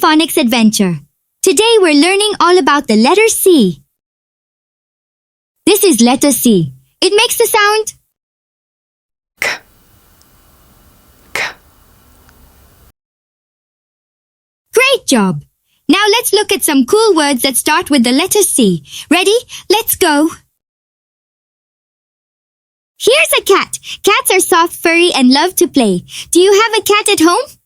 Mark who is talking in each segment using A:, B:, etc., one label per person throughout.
A: phonics adventure. Today we're learning all about the letter C. This is letter C. It makes the sound
B: K. K.
A: Great job! Now let's look at some cool words that start with the letter C. Ready? Let's go! Here's a cat. Cats are soft, furry, and love to play. Do you have a cat at home?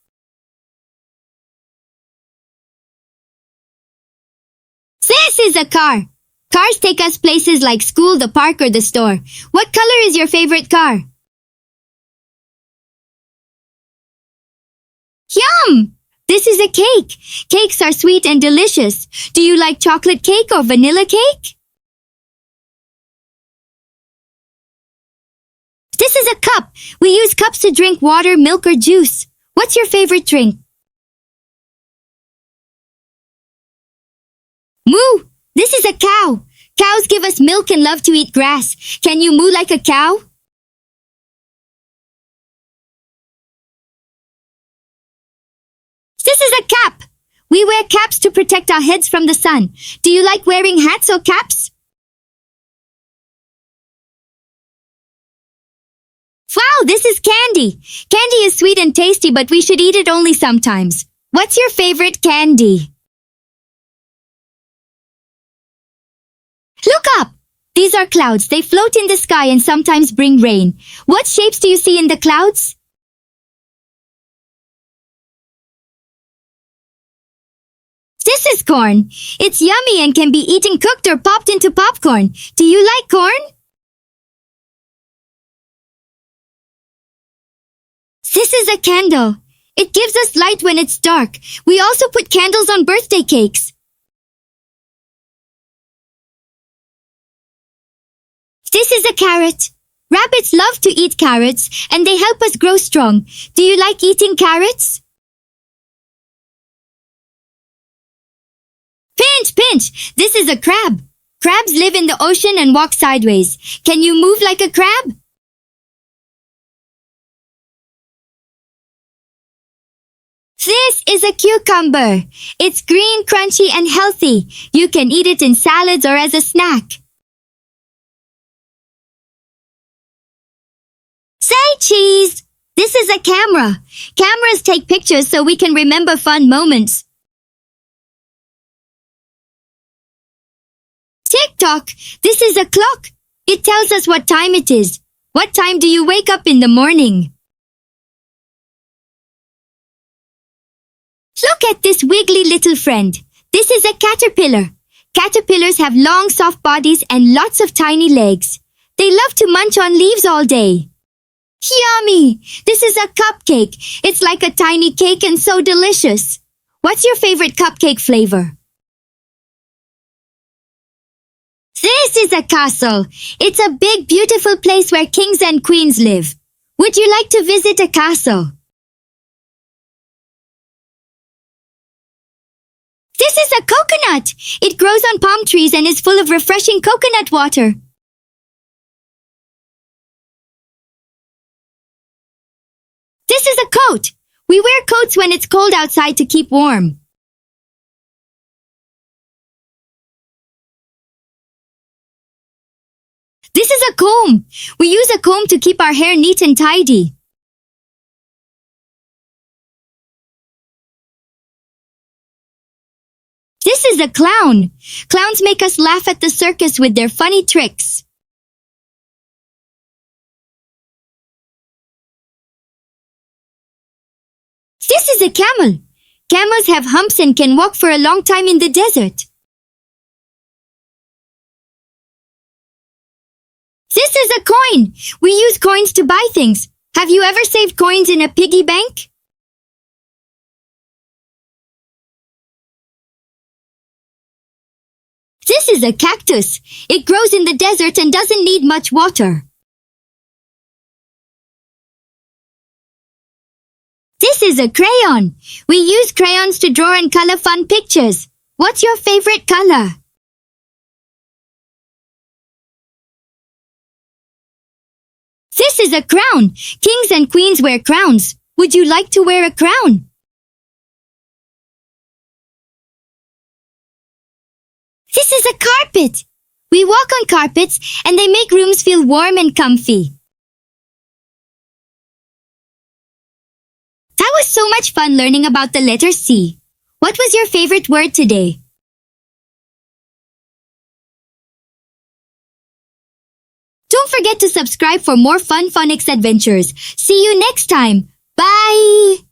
A: This is a car. Cars take us places like school, the park, or the store. What color is your favorite car? Yum! This is a cake. Cakes are sweet and delicious. Do you like chocolate cake or vanilla cake? This is a cup. We use cups to drink water, milk, or juice. What's your favorite drink? Moo! This is a cow. Cows give us milk and love to eat grass. Can you moo like a cow? This is a cap. We wear caps to protect our heads from the sun. Do you like wearing hats or caps? Wow, this is candy. Candy is sweet and tasty, but we should eat it only sometimes. What's your favorite candy? Look up! These are clouds. They float in the sky and sometimes bring rain. What shapes do you see in the clouds? This is corn. It's yummy and can be eaten cooked or popped into popcorn. Do you like corn? This is a candle. It gives us light when it's dark. We also put candles on birthday cakes. This is a carrot. Rabbits love to eat carrots, and they help us grow strong. Do you like eating carrots? Pinch, pinch! This is a crab. Crabs live in the ocean and walk sideways. Can you move like a crab? This is a cucumber. It's green, crunchy, and healthy. You can eat it in salads or as a snack. Say cheese! This is a camera. Cameras take pictures so we can remember fun moments. Tick-tock! This is a clock. It tells us what time it is. What time do you wake up in the morning? Look at this wiggly little friend. This is a caterpillar. Caterpillars have long, soft bodies and lots of tiny legs. They love to munch on leaves all day. Yummy! This is a cupcake. It's like a tiny cake and so delicious. What's your favorite cupcake flavor? This is a castle. It's a big, beautiful place where kings and queens live. Would you like to visit a castle? This is a coconut. It grows on palm trees and is full of refreshing coconut water. This is a coat. We wear coats when it's cold outside to keep warm. This is a comb. We use a comb to keep our hair neat and tidy. This is a clown. Clowns make us laugh at the circus with their funny tricks. This is a camel. Camels have humps and can walk for a long time in the desert. This is a coin. We use coins to buy things. Have you ever saved coins in a piggy bank? This is a cactus. It grows in the desert and doesn't need much water. This is a crayon. We use crayons to draw and color fun pictures. What's your favorite color? This is a crown. Kings and queens wear crowns. Would you like to wear a crown? This is a carpet. We walk on carpets and they make rooms feel warm and comfy. That was so much fun learning about the letter C. What was your favorite word today? Don't forget to subscribe for more fun phonics adventures. See you next time. Bye!